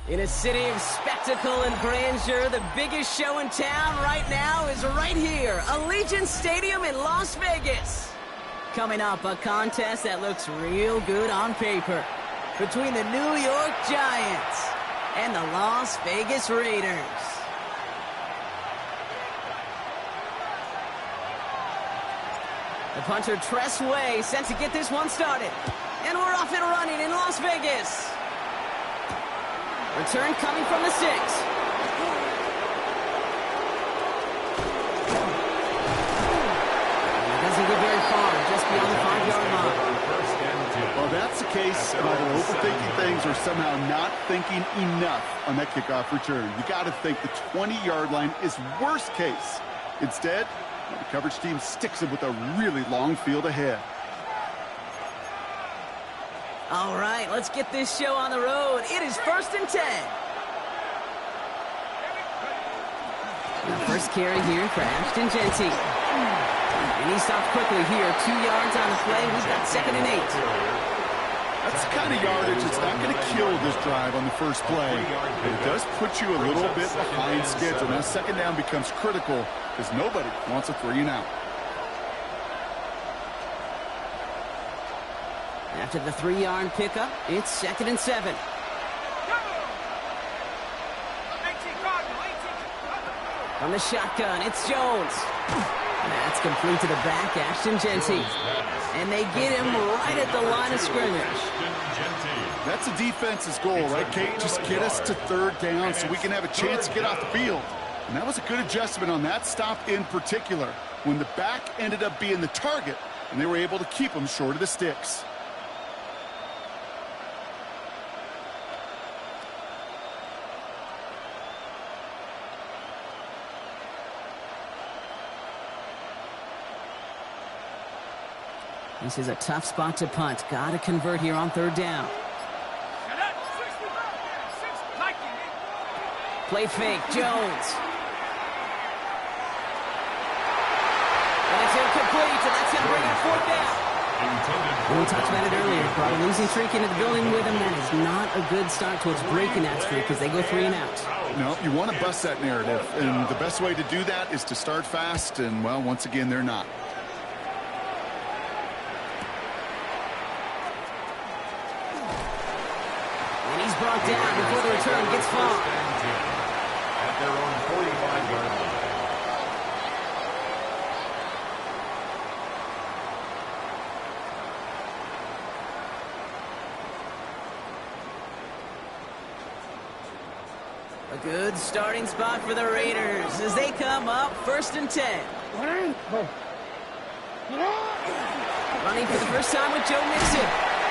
In a city of spectacle and grandeur, the biggest show in town right now is right here, Allegiant Stadium in Las Vegas. Coming up, a contest that looks real good on paper between the New York Giants and the Las Vegas Raiders. The punter Tress Way set to get this one started. And we're off and running in Las Vegas. Return coming from the 6. It doesn't get very far, just beyond the 5-yard line. Well, that's the case of either overthinking things or somehow not thinking enough on that kickoff return. You got to think the 20-yard line is worst case. Instead, the coverage team sticks it with a really long field ahead. All right, let's get this show on the road. It is 1st and 10. The first carry here for Ashton Genty. And he stopped quickly here. 2 yards on the play. We've got 2nd and 8. That's the kind of yardage that's not going to kill this drive on the first play. But it does put you a little bit behind schedule. Now, 2nd down becomes critical because nobody wants a 3-and-out. After the 3-yard pickup, it's 2nd and 7. From the shotgun, it's Jones. That's complete to the back, Ashton Genty. And they get him right at the line of scrimmage. That's the defense's goal, right, Kate? Just get us to 3rd down so we can have a chance to get off the field. And that was a good adjustment on that stop in particular, when the back ended up being the target, and they were able to keep him short of the sticks. This is a tough spot to punt. Got to convert here on 3rd down. Play fake, Jones. And it's incomplete, and that's going to bring up 4th down. We talked about it earlier. Brought a losing streak into the building with him. That is not a good start towards breaking that streak because they go 3-and-out. No, you want to bust that narrative, and the best way to do that is to start fast, and, well, once again, they're not. Brought down before the return gets far. At their own 45-yard line. A good starting spot for the Raiders as they come up 1st and 10. Running for the first time with Joe Mixon.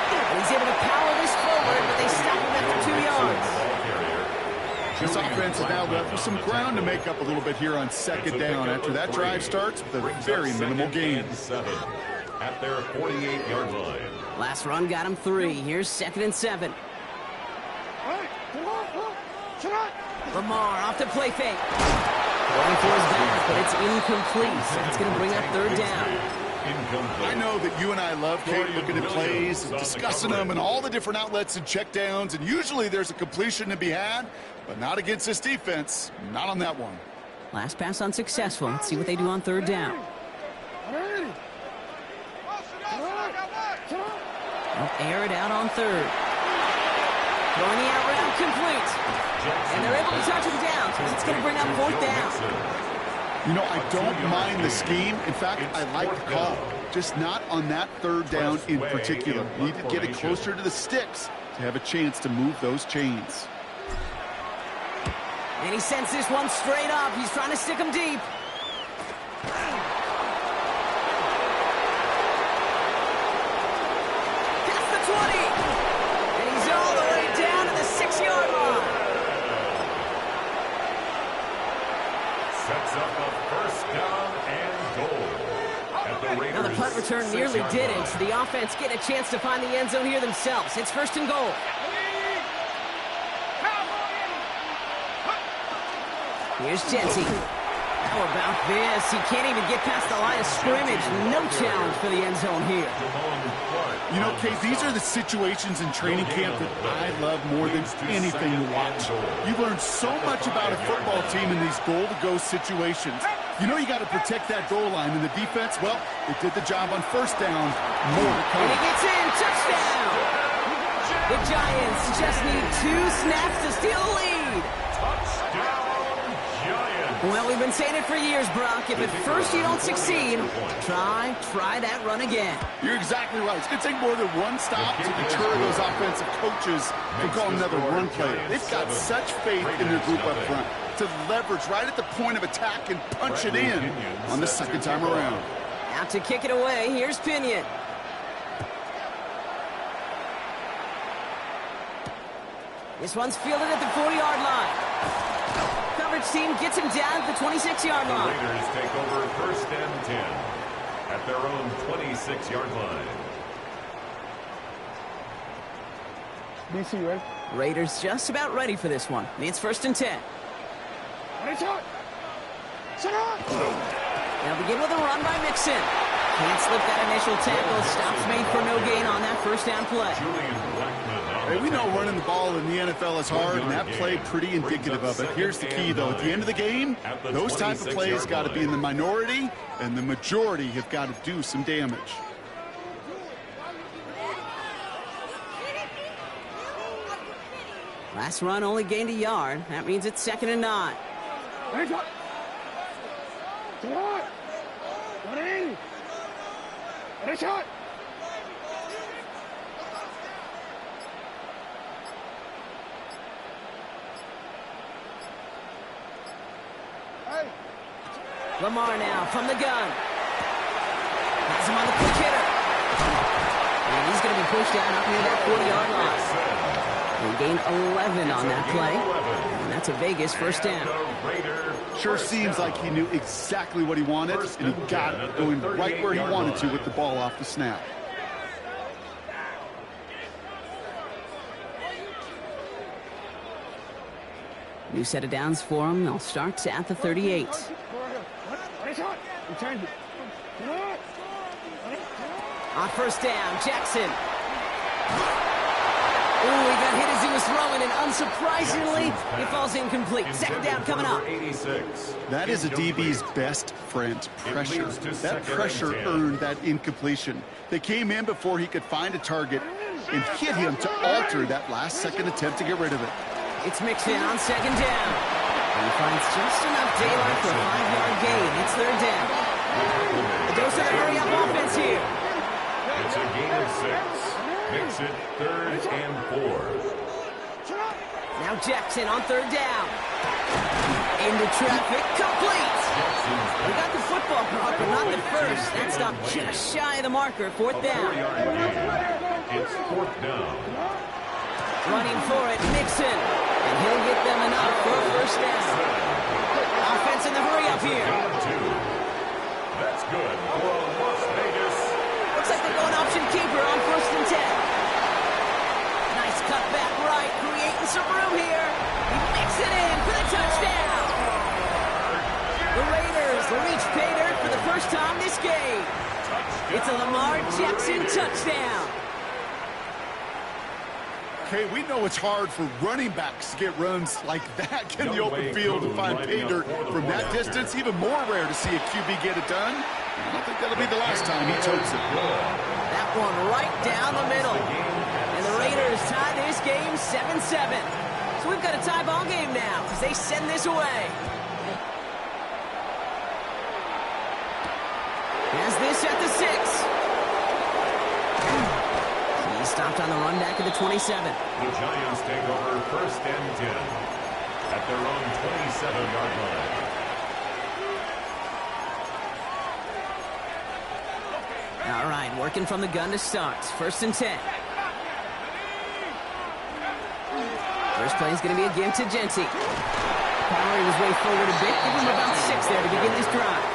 And he's able to power this forward, but they stop him after 2 yards. This offense is now left with some ground to make up a little bit here on 2nd down after that drive starts with a very minimal gain. At their 48-yard line. Last run got him 3. Here's 2nd and 7. Lamar off the play fake. Going for his back, but it's incomplete. So that's going to bring up 3rd down. I know that you and I love, Kate, looking at plays and discussing them and all the different outlets and checkdowns, and usually there's a completion to be had, but not against this defense. Not on that one. Last pass unsuccessful. Let's see what they do on 3rd down. They'll air it out on 3rd. Throwing the out route complete. And they're able to touch him down, so it's going to bring up 4th down. You know, I don't mind the scheme. In fact, I like the call. Just not on that 3rd down in particular. You need to get it closer to the sticks to have a chance to move those chains. And he sends this one straight up. He's trying to stick him deep. That's the 20. And he's all the way down to the 6-yard line. Sets up a 1st down and goal. Now the punt return nearly did it. So the offense getting a chance to find the end zone here themselves. It's 1st and goal. Here's Genty. How about this? He can't even get past the line of scrimmage. No challenge for the end zone here. You know, Kate, these are the situations in training camp that I love more than anything to watch. You learn so much about a football team in these goal-to-go situations. You know you got to protect that goal line, and the defense, well, they did the job on first down. More to come. And he gets in. Touchdown! The Giants just need 2 snaps to steal the lead. Touchdown, Giants. Well, we've been saying it for years, Brock. If at first you don't succeed, try that run again. You're exactly right. It's going to take more than one stop to deter those offensive coaches from calling another run play. They've got such faith in their group up front to leverage right at the point of attack and punch it in on the second time around. Out to kick it away. Here's Pinion. This one's fielded at the 40-yard line. Coverage team gets him down at the 26-yard line. The Raiders take over first and 10 at their own 26-yard line. DC, right? Raiders just about ready for this one. It's first and 10. They'll begin with a run by Mixon. Can't slip that initial tackle. Stops made for no gain on that first down play. Hey, we know running the ball in the NFL is hard, and that play pretty indicative of it. Here's the key, though. At the end of the game, those type of plays got to be in the minority, and the majority have got to do some damage. Last run only gained a yard. That means it's second and 9. Lamar now from the gun. Has him on the quick hitter. And he's going to be pushed down up near that 40-yard line. He gained 11 on that play. And that's a Vegas first down. Sure seems like he knew exactly what he wanted, and he got it going right where he wanted to with the ball off the snap. New set of downs for him. They'll start at the 38. On first down, Jackson. Ooh, he got hit as he was throwing, and unsurprisingly, it falls incomplete. Second down coming up. That is a DB's best friend, pressure. That pressure earned that incompletion. They came in before he could find a target and hit him to alter that last-second attempt to get rid of it. It's Mixon on second down. And he finds just enough daylight for a 5-yard gain. It's third down. The dose of the hurry-up offense here. It's a gain of 6. Makes it third and 4. Now Jackson on third down. Into traffic, complete. We got the football caught, but not the first. That stopped just shy of the marker, fourth down. It's fourth down. Running for it, Mixon. And he'll get them enough for a first down. Offense in the hurry-up here. That's good for Las Vegas. Looks like they're going option keeper on first and 10. Nice cut back right, creating some room here. He makes it in for the touchdown. The Raiders reach pay dirt for the first time this game. It's a Lamar Jackson touchdown. Okay, we know it's hard for running backs to get runs like that in the open field and find pay dirt from that distance. Even more rare to see a QB get it done. I don't think that'll be the last time he totes it. That one right down the middle. And the Raiders tie this game 7-7. So we've got a tie ball game now as they send this away. Has this at the 6. He stopped on the run back at the 27. The Giants take over first and 10 at their own 27-yard line. All right, working from the gun to start. First and 10. First play is going to be again to Genty. Powering his way forward a bit. Give him about 6 there to begin this drive.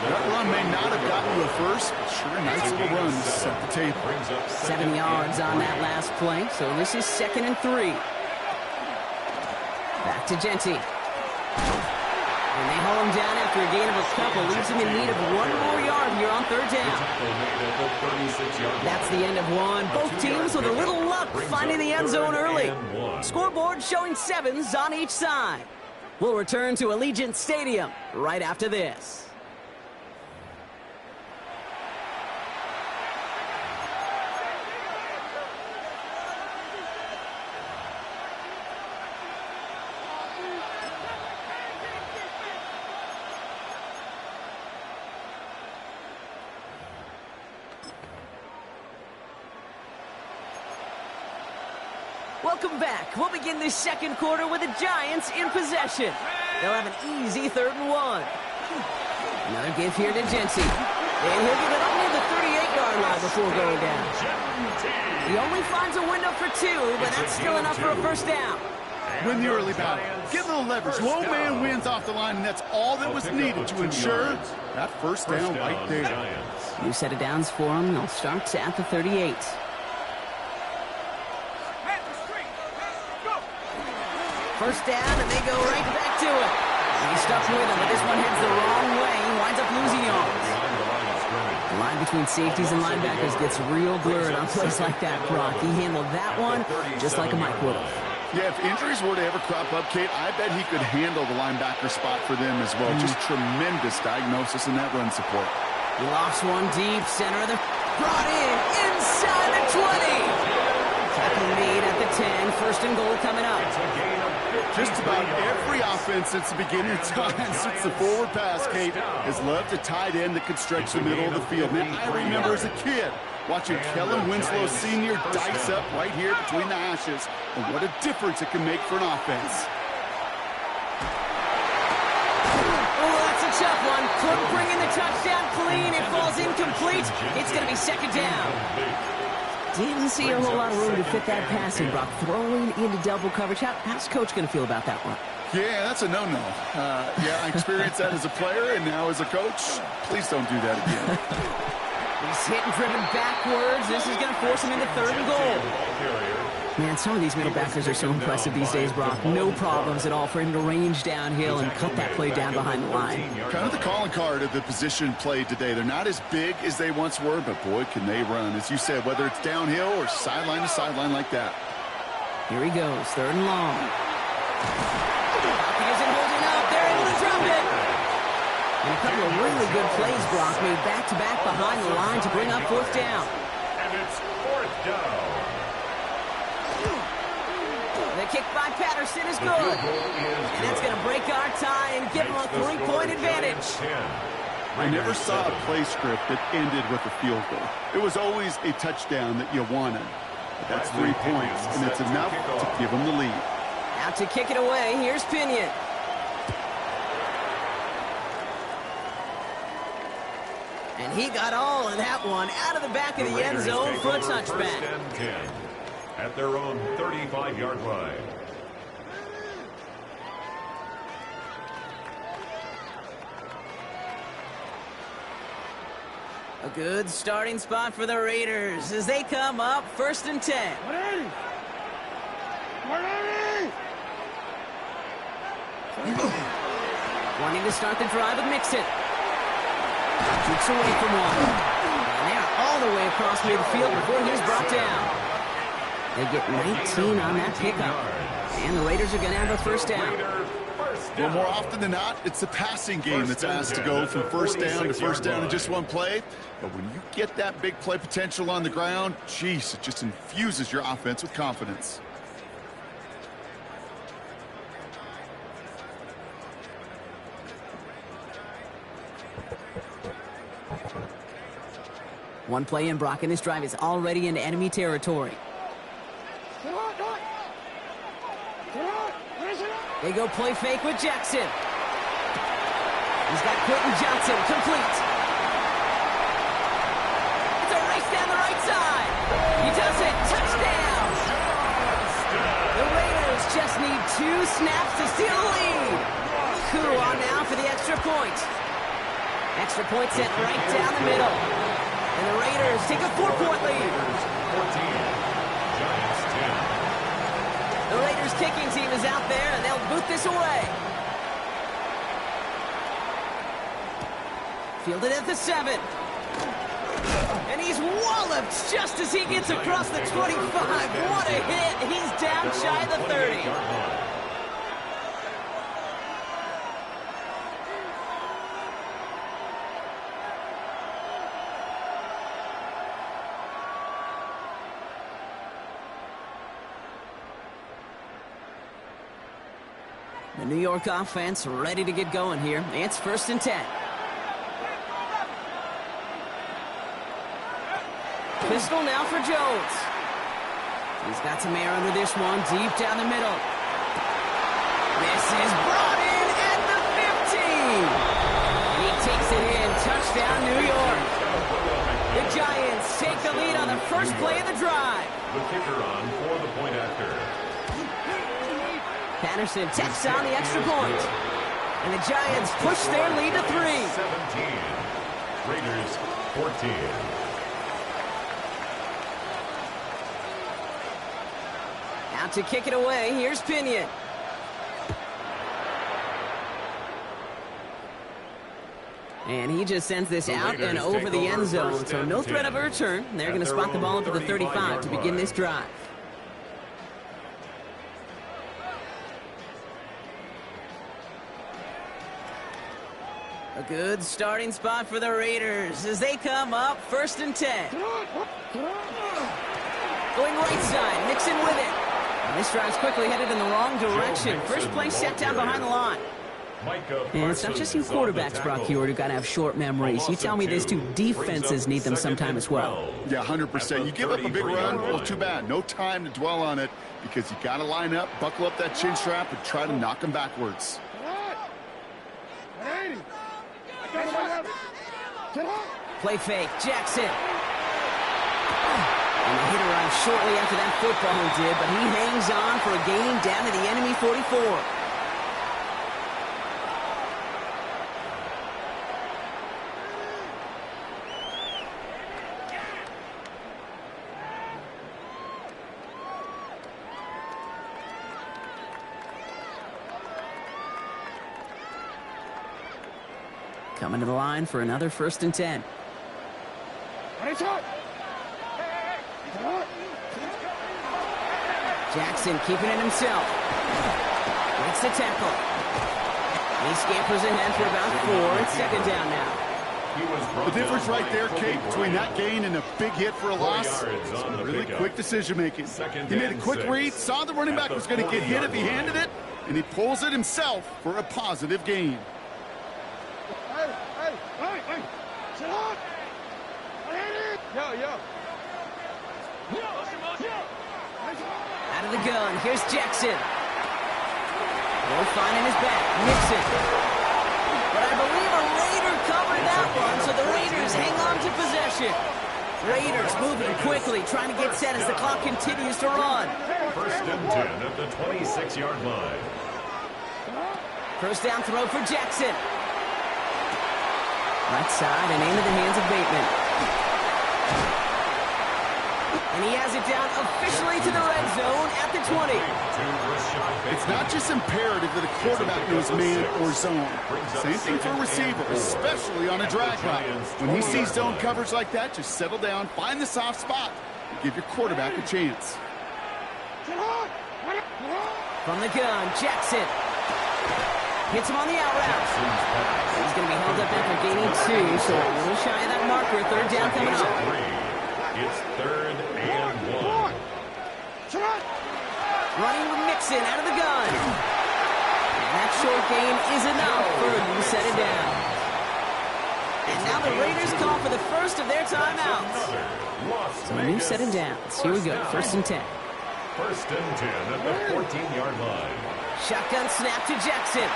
That run may not have gotten you a first, but sure, nice little run to set the table. 7 yards on that last play, so this is second and 3. Back to Genty. And they haul him down after a gain of a couple. Leaves him in need of one more yard here on third down. That's the end of one. Both teams with a little luck finding the end zone early. Scoreboard showing 7s on each side. We'll return to Allegiant Stadium right after this. Welcome back. We'll begin this second quarter with the Giants in possession. They'll have an easy 3rd and 1. Another give here to Jency. And he'll give it up near the 38-yard line before going down. He only finds a window for 2, but that's still enough for a first down. Win the early battle. Get a little leverage. Low man wins off the line, and that's all that was needed to ensure that first down right there. New set of downs for him. They'll start at the 38. First down, and they go right back to it. He's stuck with him, but this one heads the wrong way. He winds up losing yards. The line between safeties and linebackers gets real blurred on plays like that, Brock. He handled that one just like a Mike would have. Yeah, if injuries were to ever crop up, Kate, I bet he could handle the linebacker spot for them as well. Just tremendous diagnosis in that run support. He lofts one deep, center of the... Brought in, inside the 20. Tackle made at the 10. First and goal coming up. Just about every offense since the beginning of time, since the forward pass, Kate, has loved a tight end that could stretch the middle of the field. Man, I remember as a kid watching Kellen Winslow Sr. dice up right here between the hashes, and what a difference it can make for an offense. Oh, that's a tough one. Couldn't bring in the touchdown clean. It falls incomplete. It's going to be second down. Didn't see a whole lot of room to fit that passing, Brock. Throwing into double coverage. How's Coach going to feel about that one? Yeah, that's a no-no. Yeah, I experienced that as a player, and now as a coach, please don't do that again. He's hit and driven backwards. This is going to force him into 3rd and goal. Man, some of these middle backers are so impressive these days, Brock. No problems at all for him to range downhill and cut that play down behind the line. Kind of the calling card of the position played today. They're not as big as they once were, but boy, can they run. As you said, whether it's downhill or sideline to sideline like that. Here he goes, 3rd and long. He isn't holding up. They're able to drop it. And a couple of really good plays, Brock, made back-to-back behind the line to bring up 4th down. And it's 4th down. The kick by Patterson is good. And that's going to break our tie and give him a 3-point advantage. I never saw a play script that ended with a field goal. It was always a touchdown that you wanted. But that's 3 points, and it's enough to give them the lead. Out to kick it away, here's Pinion. And he got all of that one out of the back of the end zone for a touchback. At their own 35-yard line. A good starting spot for the Raiders as they come up 1st and 10. Wanting to start the drive with Mixon. Kicks away from one. And they're all the way across midfield before he's brought down. They get 19 on that pickup. And the Raiders are going to have a first down. Well, more often than not, it's the passing game that's asked to go from first down to first down in just one play. But when you get that big play potential on the ground, geez, it just infuses your offense with confidence. One play in, Brock, and this drive is already into enemy territory. They go play fake with Jackson. He's got Quentin Johnson complete. It's a race down the right side. He does it. Touchdown. The Raiders just need 2 snaps to steal the lead. Coup on now for the extra point. Extra point sent right down the middle. And the Raiders take a 4-point lead. 14. Giants 10. The Raiders kicking team is out there, and they'll boot this away. Fielded at the 7. And he's walloped just as he gets across the 25. What a hit. He's down shy of the 30. The New York offense ready to get going here. It's 1st and 10. Pistol now for Jones. He's got some air under this one, deep down the middle. This is brought in at the 15. And he takes it in. Touchdown, New York. The Giants take the lead on the first play of the drive. The kicker on for the point after. Patterson takes on the extra point. And the Giants push their lead to 3. 17. Raiders 14. Out to kick it away, here's Pinion. And he just sends this out and over the end zone, so no threat of a return. They're going to spot the ball up to the 35 to begin this drive. A good starting spot for the Raiders as they come up 1st and 10. Going right side, Mixon with it. And this drive's quickly headed in the wrong direction. First play set down behind the line. And it's not just you quarterbacks, Brock Hewitt, who got to have short memories. You tell me these two defenses need them sometime as well. Yeah, 100%. You give up a big run, well, too bad. No time to dwell on it because you got to line up, buckle up that chin strap, and try to knock them backwards. Play fake, Jackson. And the hit arrived shortly after that football did, but he hangs on for a gain down to the enemy 44. Coming to the line for another 1st and 10. Jackson keeping it himself. Makes the tackle. He scampers ahead for about 4. It's 2nd down now. The difference right there, Kate, between that gain and a big hit for a loss, really quick decision-making. He made a quick read, saw the running back was going to get hit if he handed it, and he pulls it himself for a positive gain. Out of the gun, here's Jackson. No finding his back, Nixon. But I believe a Raider covered that one, so the Raiders hang on to possession. Raiders moving quickly, trying to get set as the clock continues to run. 1st and 10 at the 26-yard line. First down throw for Jackson. Right side and into the hands of Bateman. And he has it down officially to the red zone at the 20. It's not just imperative that a quarterback knows man or zone. Same thing for a receiver, especially on a drag route. When he sees zone coverage like that, just settle down, find the soft spot, and give your quarterback a chance. From the gun, Jackson. Hits him on the out route. He's going to be held up after gaining 2, so a little shy of that marker. 3rd down coming up. It's 3rd and 1. Running with Mixon out of the gun. And that short gain is enough for a new set it down. And now the Raiders call for the first of their timeouts. So a new set it downs. Here we go, 1st and 10. 1st and 10 at the 14-yard line. Shotgun snap to Jackson.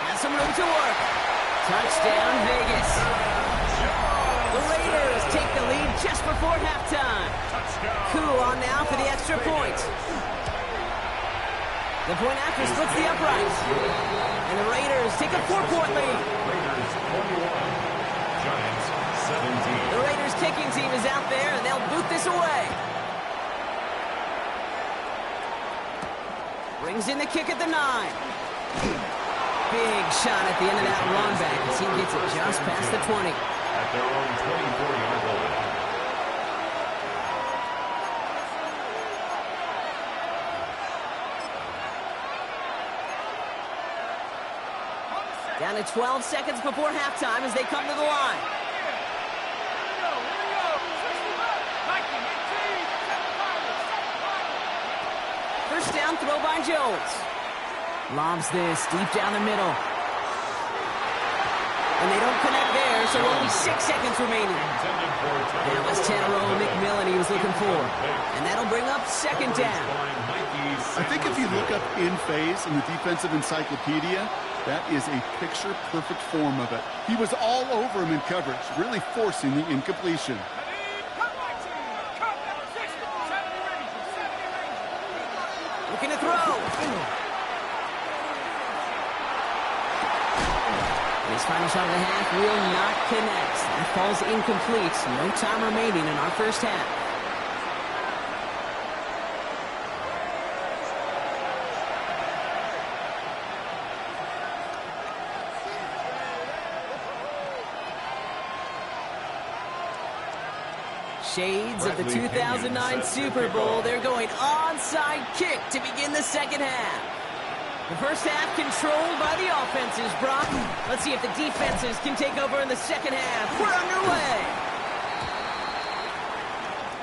Has some room to work. Touchdown, Vegas. The Raiders take the lead just before halftime. Cool on now for the extra point. The point after splits the upright. And the Raiders take a 4-point lead. Raiders 21, Giants 17. The Raiders kicking team is out there, and they'll boot this away. Brings in the kick at the 9. Big shot at the end of that run back as he gets it just past the 20. At their own 24-yard line. Down to 12 seconds before halftime as they come to the line. First down throw by Jones. Lobs this deep down the middle. And they don't connect there, so only 6 seconds remaining. That was Tanner McMillan he was looking for. And that'll bring up second down. I think if you look up in phase in the defensive encyclopedia, that is a picture-perfect form of it. He was all over him in coverage, really forcing the incompletion. Looking to throw. And his final shot of the half will not connect. That falls incomplete. No time remaining in our first half. Shades of the 2009 Super Bowl. They're going onside kick to begin the second half. The first half controlled by the offenses, Brock. Let's see if the defenses can take over in the second half. We're underway.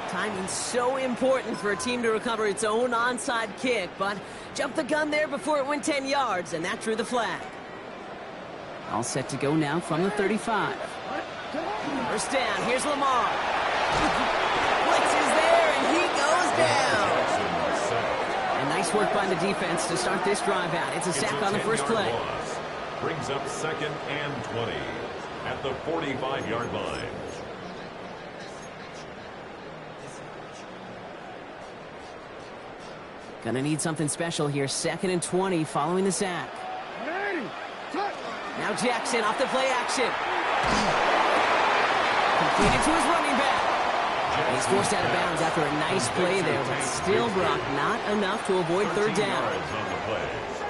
Timing's so important for a team to recover its own onside kick, but jumped the gun there before it went 10 yards, and that drew the flag. All set to go now from the 35. First down, here's Lamar. Blitz is there, and he goes down. And nice work by the defense to start this drive out. It's a sack on the first play. Brings up second and 20 at the 45-yard line. Gonna need something special here. Second and 20 following the sack. Now Jackson off the play action. Completed to his running back. He's forced out of bounds after a nice play there, but still, Brock, not enough to avoid third down.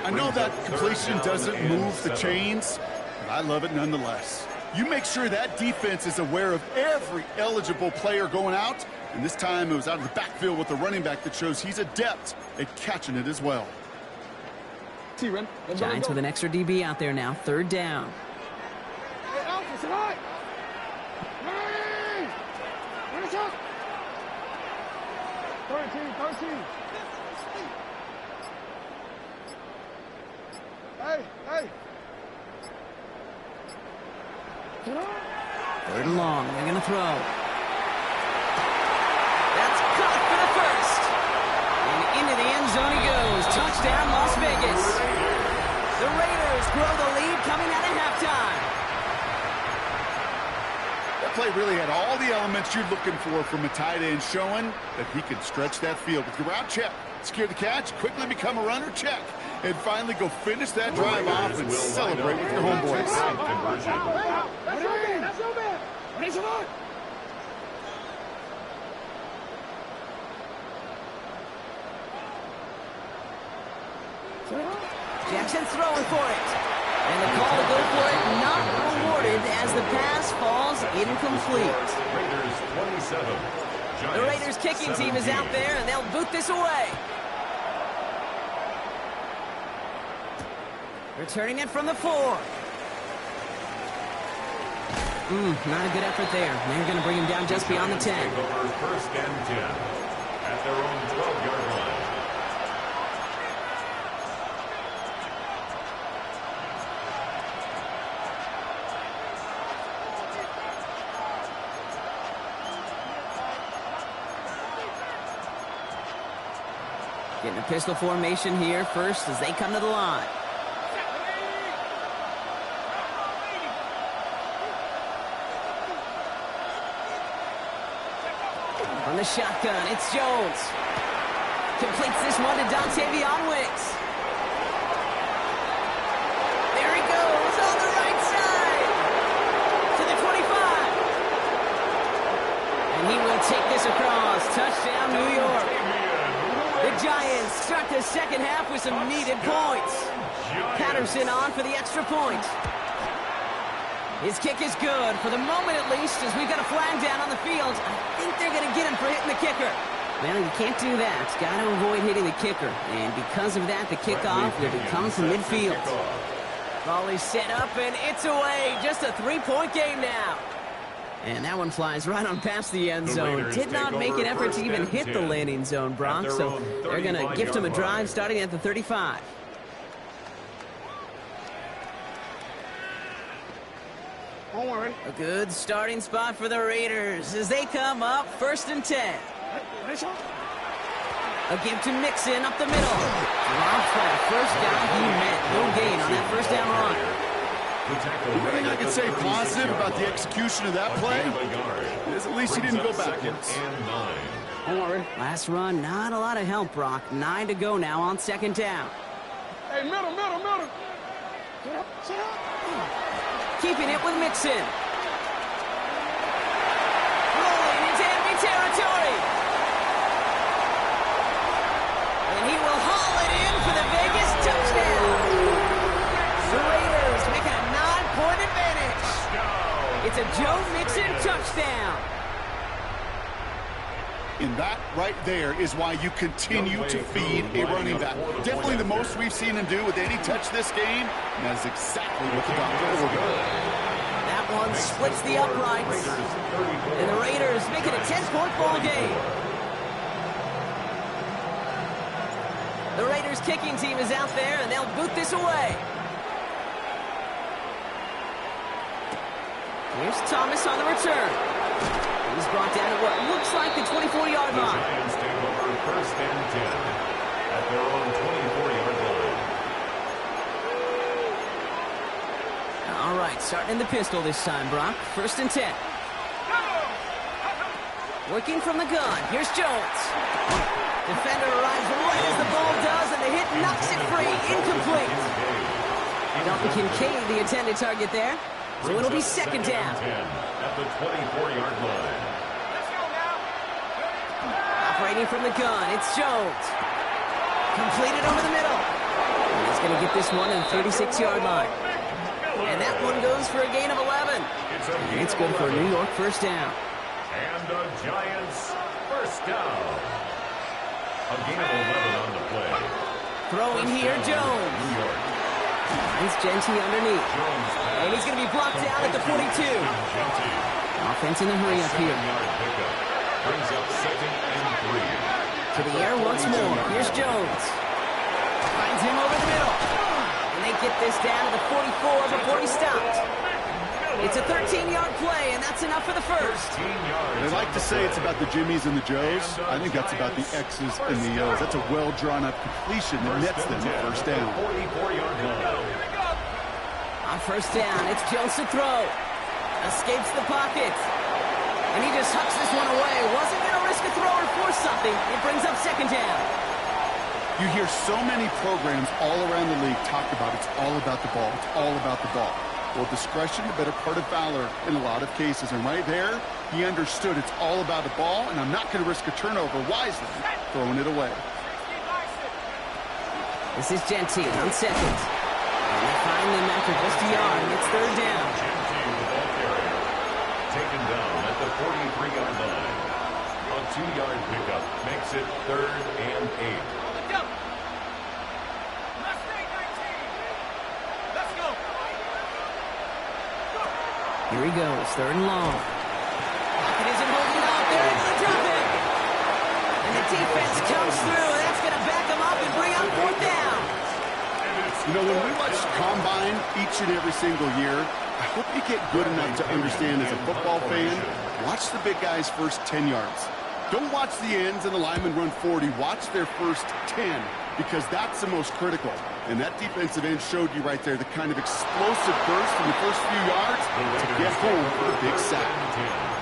I know that completion doesn't move the chains, but I love it nonetheless. You make sure that defense is aware of every eligible player going out, and this time it was out of the backfield with the running back that shows he's adept at catching it as well. Giants with an extra DB out there now. Third down. Third and long. They're going to throw. That's caught for the first. And into the end zone he goes. Touchdown, Las Vegas. The Raiders grow the lead coming out of halftime. That play really had all the elements you're looking for from a tight end, showing that he can stretch that field with your route check, secure the catch, quickly become a runner, check, and finally go finish that drive off and celebrate with your homeboys. Jackson's throwing for it. And the call to go for it not rewarded as the pass falls incomplete. Raiders 27. The Raiders kicking team is out there, and they'll boot this away. Returning it from the 4. Not a good effort there. They're going to bring him down just beyond the 10. First and 10 at their own 12-yard line. Getting a pistol formation here first as they come to the line. From the shotgun, it's Jones. Completes this one to Dontavion Wicks. There he goes on the right side to the 25. And he will take this across. Touchdown, New York. The Giants start the second half with some needed points. Patterson on for the extra point. His kick is good, for the moment at least, as we've got a flag down on the field. I think they're going to get him for hitting the kicker. Well, you can't do that. Got to avoid hitting the kicker. And because of that, the kickoff will come from midfield. Ball is set up, and it's away. Just a 3-point game now. And that one flies right on past the end zone. Did not make an effort to even hit the landing zone, Brock. So they're going to gift him a drive starting at the 35. A good starting spot for the Raiders as they come up 1st and 10. A give to Mixon up the middle. Dropped for the first down. He met no gain on that first down run. The only thing I can say positive about the execution of that play is at least he didn't go backwards. Last run, not a lot of help, Brock. 9 to go now on 2nd down. Hey, middle. Sit up. Keeping it with Mixon. Rolling into enemy territory. And he will haul it in for the Vegas touchdown. The Raiders make a 9-point advantage. It's a Joe Mixon touchdown. And that right there is why you continue to feed a running back. Definitely the most we've seen him do with any touch this game. And that's exactly what the doctor ordered. That one splits the uprights. And the Raiders make it a 10-point ball game. The Raiders kicking team is out there, and they'll boot this away. Here's Thomas on the return. He's brought down at what looks like the 24-yard line. The Giants take over 1st and 10 at their own 24-yard line. All right, starting in the pistol this time, Brock. 1st and 10. Working from the gun. Here's Jones. Defender arrives right as the ball does, and the hit knocks it free. Incomplete. Dalton Kincaid, the intended target there. So it'll be 2nd down. At the 24-yard line. Operating from the gun, it's Jones. Completed over the middle. And he's going to get this one at the 36-yard line. And that one goes for a gain of 11. And it's good for a New York 1st down. And the Giants 1st down. A gain of 11 on the play. Throwing here, Jones. New York. Finds Genty underneath. And he's going to be blocked down at the 42. Offense in a hurry up here. Brings up 2nd and 3. To the air once more. Here's Jones. Finds him over the middle. And they get this down to the 44 before he stopped. It's a 13-yard play, and that's enough for the first. They like to say it's about the Jimmies and the Joes. I think that's about the X's and the O's. That's a well-drawn-up completion that nets them the 1st down. 44-yard line. On 1st down, it's Jones to throw. Escapes the pocket. And he just hucks this one away. Wasn't going to risk a throw or force something. It brings up 2nd down. You hear so many programs all around the league talk about it's all about the ball. It's all about the ball. Well, discretion, the better part of valor in a lot of cases. And right there, he understood it's all about the ball, and I'm not going to risk a turnover wisely, throwing it away. This is Genty on 2nd. And they find them after just a yard, and it's 3rd down. Genty, the ball carrier, taken down at the 43-yard line. A 2-yard pickup makes it 3rd and 8. Here he goes, 3rd and long. Pocket isn't holding up. They're able to drop it. And the defense comes through. That's going to back them up and bring up 4th down. You know, when we watch Combine each and every single year, I hope you get good enough to understand as a football fan, watch the big guys' first 10 yards. Don't watch the ends and the linemen run 40. Watch their first 10, because that's the most critical. And that defensive end showed you right there the kind of explosive burst in the first few yards to get home for a big sack.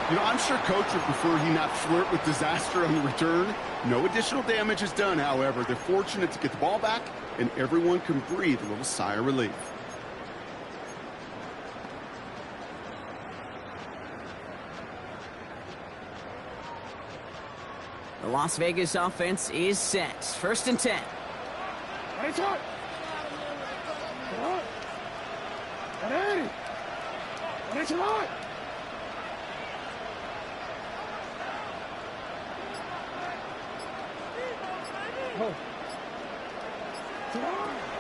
You know, I'm sure Coach would prefer he not flirt with disaster on the return. No additional damage is done, however. They're fortunate to get the ball back, and everyone can breathe a little sigh of relief. The Las Vegas offense is set. 1st and 10.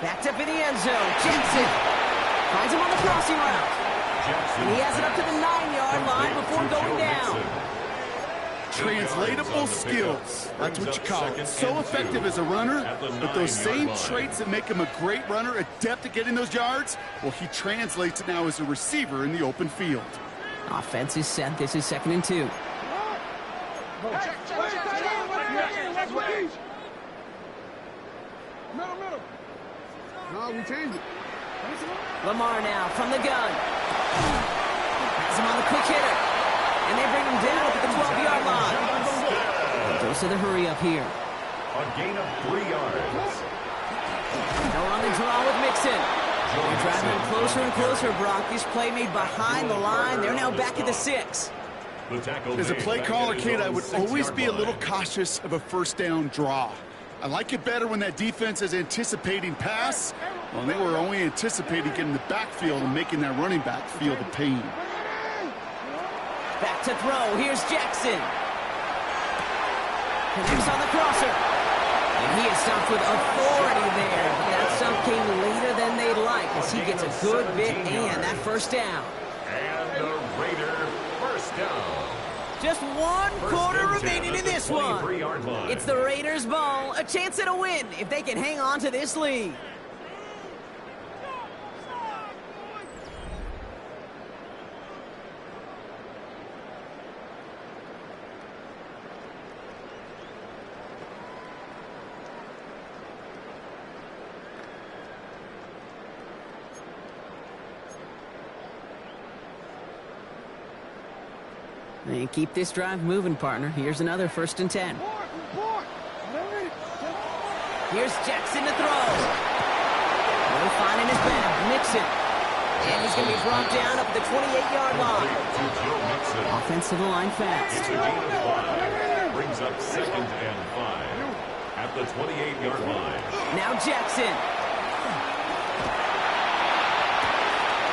Backed up in the end zone. Jackson finds him on the crossing route. And he has it up to the 9-yard line before going down. Translatable skills. That's what you call it. So effective as a runner, but those same traits that make him a great runner, adept at getting those yards, well, he translates it now as a receiver in the open field. Offense is set. This is 2nd and 2. No, we changed it. Lamar now from the gun. Has him on the quick hitter. And they bring him down at the 12-yard line. Goes to the hurry up here. A gain of 3 yards. They're on the draw with Mixon. They're driving him closer and closer, Brock. This play made behind the line. They're now back at the 6. As a play caller, Kate, I would always be a little cautious of a 1st down draw. I like it better when that defense is anticipating pass. Well, they were only anticipating getting the backfield and making that running back feel the pain. Back to throw. Here's Jackson. Connects on the crosser. And he is stopped with authority there. But that stop came later than they'd like as he gets a good bit and that 1st down. And the Raider 1st down. Just 1 quarter remaining in this one. It's the Raiders' ball, a chance at a win if they can hang on to this lead. And keep this drive moving, partner. Here's another 1st and 10. Here's Jackson to throw. No finding his back. Mixon. And he's going to be brought down up at the 28-yard line. Offensive line fast. It's a gain of 5. Brings up 2nd and 5. At the 28-yard line. Now Jackson.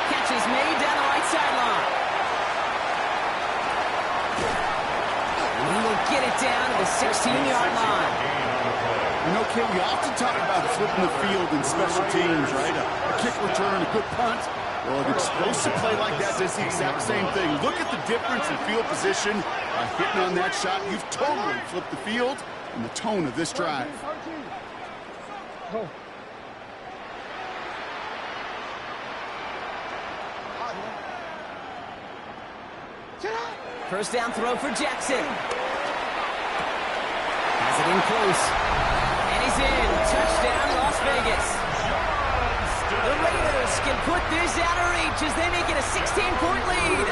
Catch is made down the right sideline. He will get it down to the 16-yard line. You know, Kate, we often talk about flipping the field in special teams, right? A kick return, a good punt. Well, an explosive play like that does the exact same thing. Look at the difference in field position. By hitting on that shot, you've totally flipped the field and the tone of this drive. First down throw for Jackson. Has it in close. And he's in. Touchdown, Las Vegas. The Raiders can put this out of reach as they make it a 16-point lead.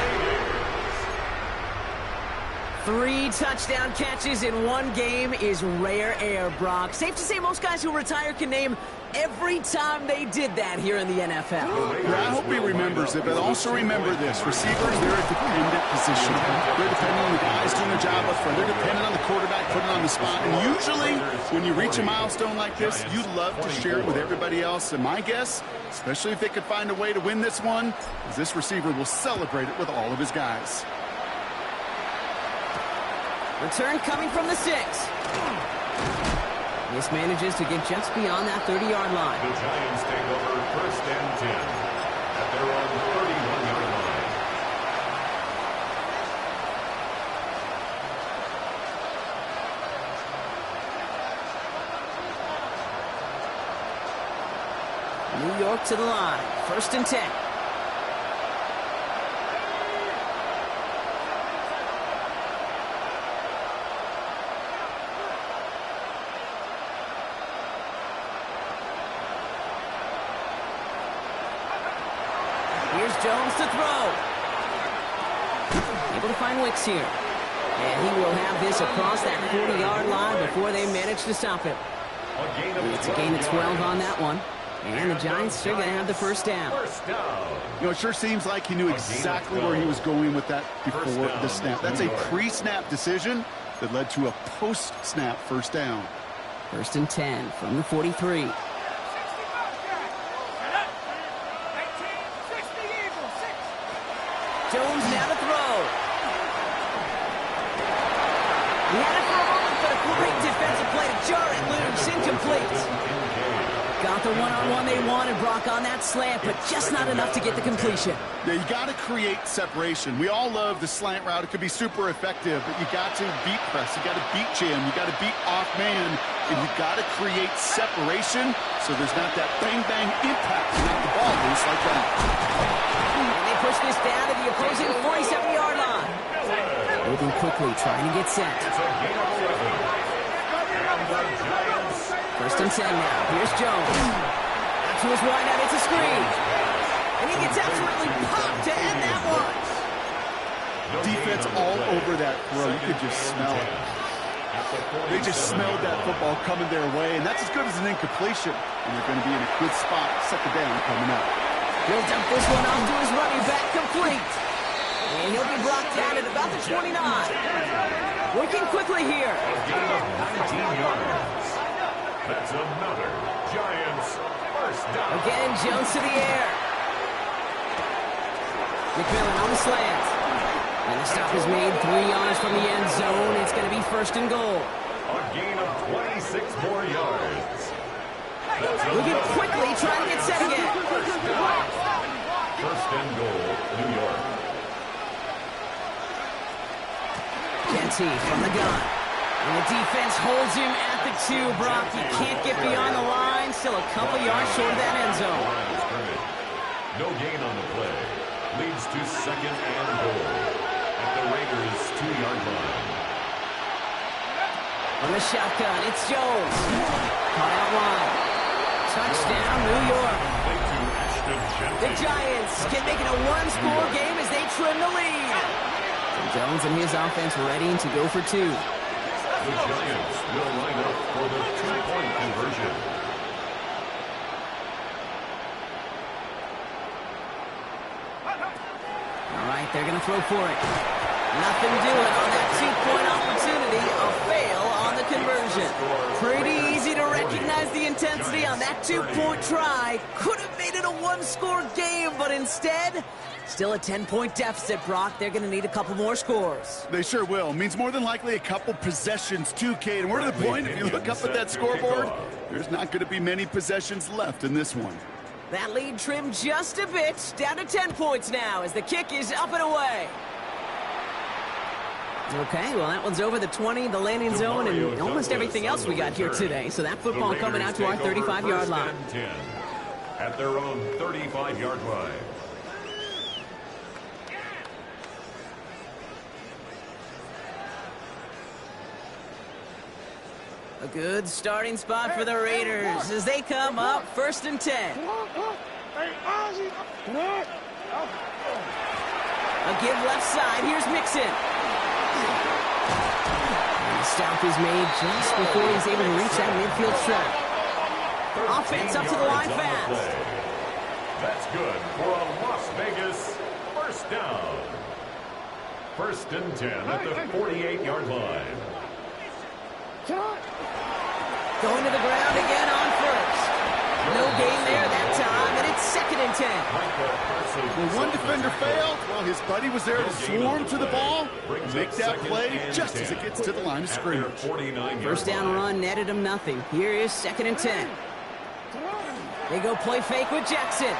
3 touchdown catches in 1 game is rare air, Brock. Safe to say most guys who retire can name every time they did that here in the NFL. Yeah, I hope he remembers it, but also remember this. Receivers, they're a dependent position. They're dependent on the guys doing their job up front. They're dependent on the quarterback putting it on the spot. And usually, when you reach a milestone like this, you love to share it with everybody else. And my guess, especially if they could find a way to win this one, is this receiver will celebrate it with all of his guys. Return coming from the 6. This manages to get just beyond that 30-yard line. The Giants take over 1st and 10 at their own 31-yard line. New York to the line. 1st and 10. Here's Jones to throw. Able to find Wicks here. And he will have this across that 40-yard line before they manage to stop him. It's a gain of 12 on that one. And the Giants are going to have the 1st down. You know, it sure seems like he knew exactly where he was going with that before the snap. That's a pre-snap decision. that led to a post-snap first down. 1st and 10 from the 43. Jones now to throw. He had it for a moment, but a great defensive play to jar it loose. Incomplete. Got the one-on-one they wanted, Brock, on that slant, but just not enough to get the completion. Yeah, you got to create separation. We all love the slant route. It could be super effective, but you got to beat press. You got to beat jam. You got to beat off man, and you got to create separation so there's not that bang-bang impact to knock the ball loose like that. And they push this down to the opposing 47-yard line. Moving quickly, trying to get set. It's a gain of 11. And the Giants. 1st and 10 now. Here's Jones. Out to his wide out. It's a screen. And he gets absolutely popped to end that one. Defense all over that throw. You could just smell it. They just smelled that football coming their way, and that's as good as an incompletion. And they're going to be in a good spot. 2nd down coming up. He'll dump this one off to his running back, complete. And he'll be brought down at about the 29. Working quickly here. A gain of 19 yards. That's another Giants first down. Again, Jones to the air. McMillan on the slant. And the stop is made 3 yards from the end zone. It's going to be 1st and goal. A gain of 26 more yards. Looking quickly, trying to get set again. 1st and goal, New York. Genty from the gun. And the defense holds him at the 2, Brock. He can't get beyond the line. Still a couple yards short of that end zone. No gain on the play. Leads to 2nd and goal at the Raiders' 2-yard line. On the shotgun, it's Jones. Caught out wide. Touchdown, New York. The Giants can make it a one-score game as they trim the lead. And Jones and his offense ready to go for 2. The Giants will line up for the 2-point conversion. All right, they're going to throw for it. Nothing doing on that 2-point opportunity. A fail on the conversion. Pretty easy to recognize the intensity on that 2-point try. Could have made it a one-score game, but instead, still a 10-point deficit, Brock. They're going to need a couple more scores. They sure will. Means more than likely a couple possessions too, Kate. And we're to the point, if you look up at that scoreboard, there's not going to be many possessions left in this one. That lead trimmed just a bit, down to 10 points now as the kick is up and away. Okay, well, that one's over the 20, the landing zone, and almost everything else we got here today. So that football coming out to our 35-yard line. At their own 35-yard line. A good starting spot for the Raiders as they come up 1st and 10. A give left side. Here's Mixon. And the stop is made just before he's able to reach that midfield strap. Offense up to the line fast. That's good for a Las Vegas first down. 1st and 10 at the 48-yard line. Going to the ground again on 1st. No gain there that time, and it's 2nd and 10. When one defender failed, well, his buddy was there to swarm to the ball and make that play just as it gets to the line of scrimmage. 1st down run netted him nothing. Here is 2nd and 10. They go play fake with Jackson.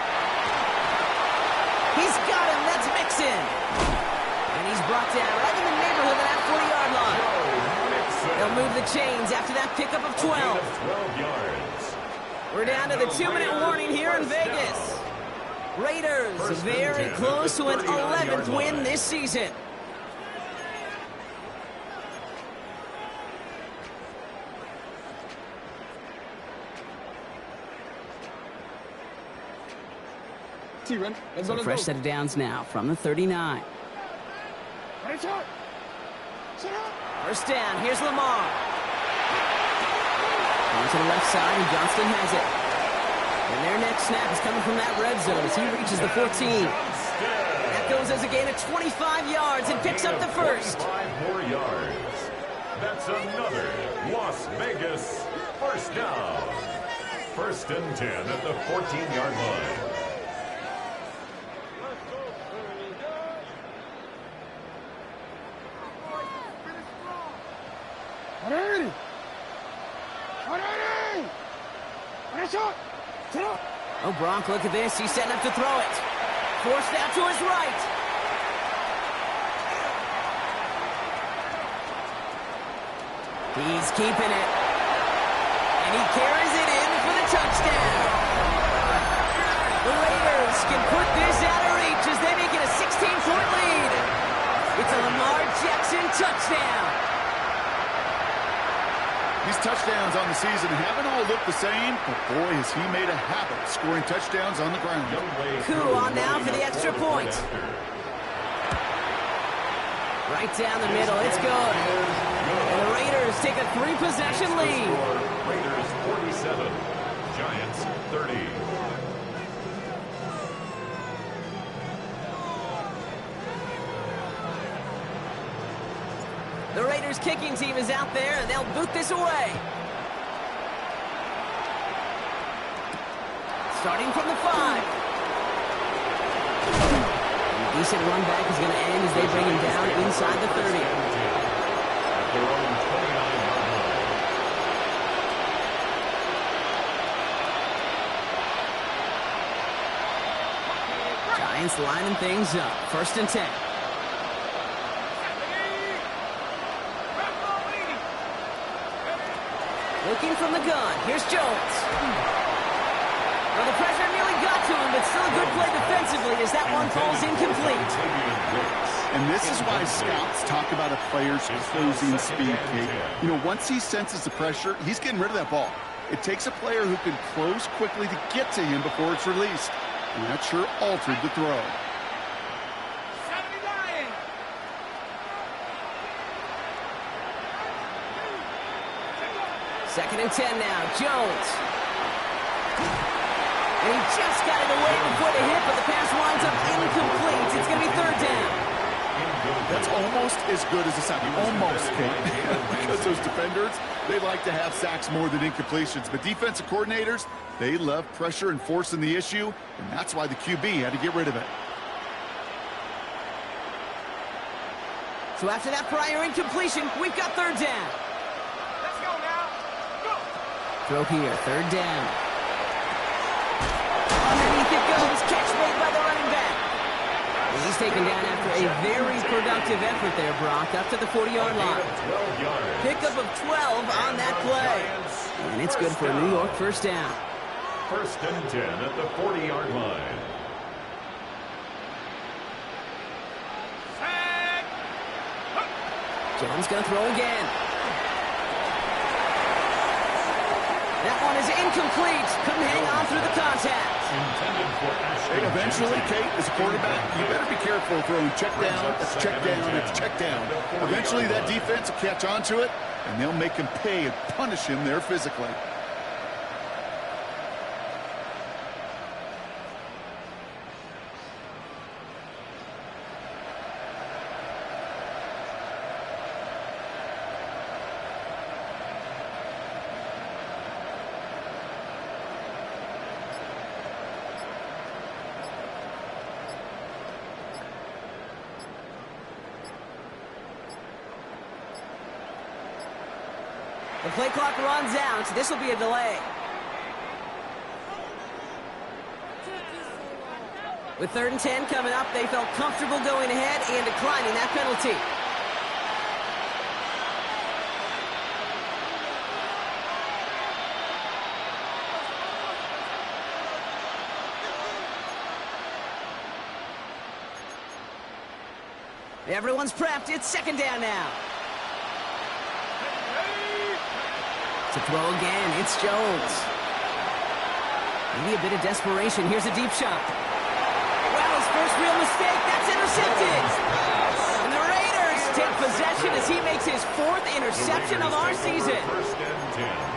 He's got him. That's Mixon. And he's brought down right in the neighborhood of that 40-yard line. They'll move the chains after that pickup of 12. 12 yards. We're down to the 2-minute warning here in Vegas. Raiders very close to an 11th win this season. So fresh set of downs now from the 39. 1st down. Here's Lamar. On to the left side, and Johnston has it. And their next snap is coming from that red zone as he reaches the 14. That goes as a gain of 25 yards and picks up the 1st. 5 more yards. That's another Las Vegas first down. 1st and 10 at the 14-yard line. Oh, Gronk, look at this. He's setting up to throw it. Forced out to his right. He's keeping it. And he carries it in for the touchdown. The Raiders can put this out of reach as they make it a 16-point lead. It's a Lamar Jackson touchdown. These touchdowns on the season haven't all looked the same, but boy, has he made a habit of scoring touchdowns on the ground. Koo on now for the extra point. Right down the middle, it's good. And the Raiders take a 3-possession lead. Raiders 47, Giants 30. The Raiders kicking team is out there, and they'll boot this away. Starting from the 5. A decent run back is going to end as they bring him down inside the 30. At their own 29-yard line. Giants lining things up. 1st and 10. Looking from the gun. Here's Jones. Well, the pressure nearly got to him, but still a good play defensively as that one falls incomplete. And this is why scouts talk about a player's closing speed, Kate. You know, once he senses the pressure, he's getting rid of that ball. It takes a player who can close quickly to get to him before it's released. And that sure altered the throw. 2nd and 10 now. Jones. And he just got it away before the hit, but the pass winds up incomplete. It's going to be 3rd down. That's almost as good as a sack. Almost, Kate. Because those defenders, they like to have sacks more than incompletions. But defensive coordinators, they love pressure and forcing the issue, and that's why the QB had to get rid of it. So after that prior incompletion, we've got 3rd down. Throw here, 3rd down. Underneath it goes, catch made by the running back. And he's taken down after a very productive effort there, Brock, up to the 40-yard line. Pickup of 12 on that play. And it's good for a New York 1st down. 1st and 10 at the 40-yard line. Jones going to throw again. That one is incomplete. Couldn't hang on through the contact. Hey, eventually, Kate, as a quarterback, you better be careful throwing check down, it's check down, it's check down. Eventually, that defense will catch on to it, and they'll make him pay and punish him there physically. The play clock runs out. This will be a delay. With 3rd and 10 coming up, they felt comfortable going ahead and declining that penalty. Everyone's prepped. It's 2nd down now. To throw again, it's Jones. Maybe a bit of desperation. Here's a deep shot. Well, his first real mistake. That's intercepted. And the Raiders take possession as he makes his 4th interception of our season.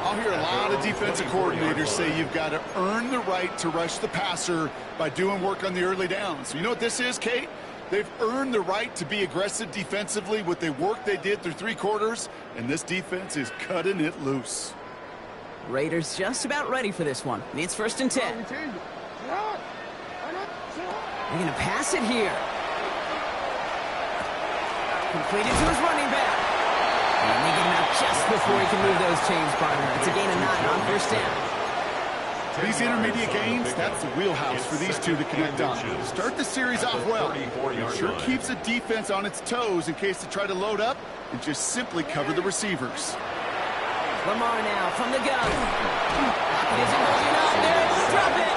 I'll hear a lot of defensive coordinators say you've got to earn the right to rush the passer by doing work on the early downs. You know what this is, Kate? They've earned the right to be aggressive defensively with the work they did through 3 quarters, and this defense is cutting it loose. Raiders just about ready for this one. It's 1st and 10. We changed it. They're going to pass it here. Completed to his running back. And they get him out just before he can move those chains, partner. It's a gain of 9 on 1st down. These intermediate gains, that's the wheelhouse for these two to connect on. Start the series off well. It sure keeps the defense on its toes in case they try to load up and just simply cover the receivers. Lamar now from the gun. It isn't moving up. They're able to drop it.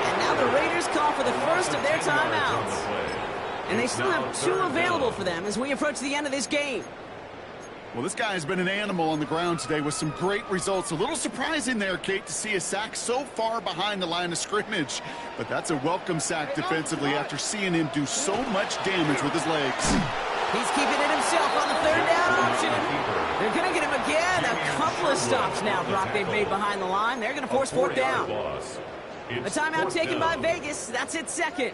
And now the Raiders call for the first of their timeouts. And they still have 2 available for them as we approach the end of this game. Well, this guy has been an animal on the ground today with some great results. A little surprising there, Kate, to see a sack so far behind the line of scrimmage. But that's a welcome sack defensively after seeing him do so much damage with his legs. He's keeping it himself on the 3rd down option. They're going to get him again. A couple of stops now, Brock, they've made behind the line. They're going to force 4th down. A timeout taken by Vegas. That's its 2nd.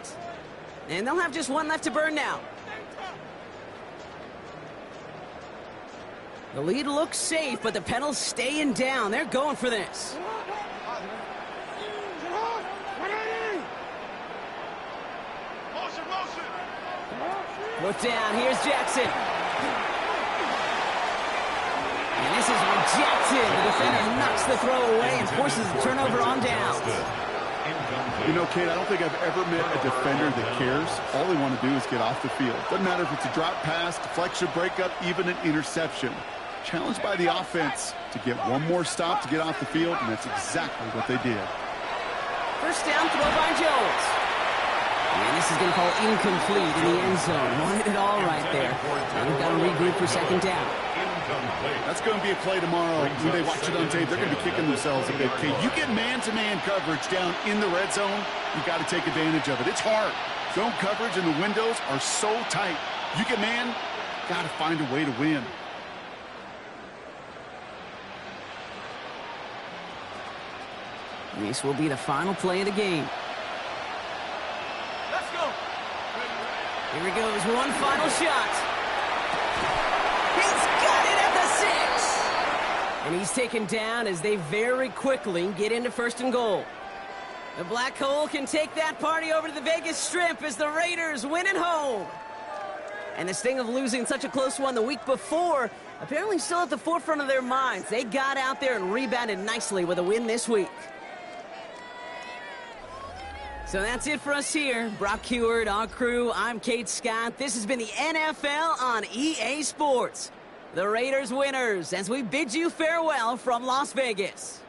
And they'll have just 1 left to burn now. The lead looks safe, but the pedals staying down. They're going for this. 4th down. Here's Jackson. And this is rejected. The defender knocks the throw away and forces a turnover on downs. You know, Kate, I don't think I've ever met a defender that cares. All they want to do is get off the field. Doesn't matter if it's a drop pass, deflection, breakup, even an interception. Challenged by the offense to get 1 more stop to get off the field, and that's exactly what they did. 1st down, throw by Jones. And this is going to fall incomplete in the end zone. Wanted it all right there. And we've got to regroup for 2nd down. That's going to be a play tomorrow. When they watch it on tape, they're going to be kicking themselves a bit. Kate, you get man-to-man coverage down in the red zone, you got to take advantage of it. It's hard. Zone coverage and the windows are so tight. You get man, got to find a way to win. This will be the final play of the game. Let's go. Here he goes, 1 final shot. He's got it at the 6. And he's taken down as they very quickly get into 1st and goal. The Black Hole can take that party over to the Vegas Strip as the Raiders win at home. And the sting of losing such a close one the week before apparently still at the forefront of their minds. They got out there and rebounded nicely with a win this week. So that's it for us here. Brock Heward, our crew, I'm Kate Scott. This has been the NFL on EA Sports. The Raiders winners as we bid you farewell from Las Vegas.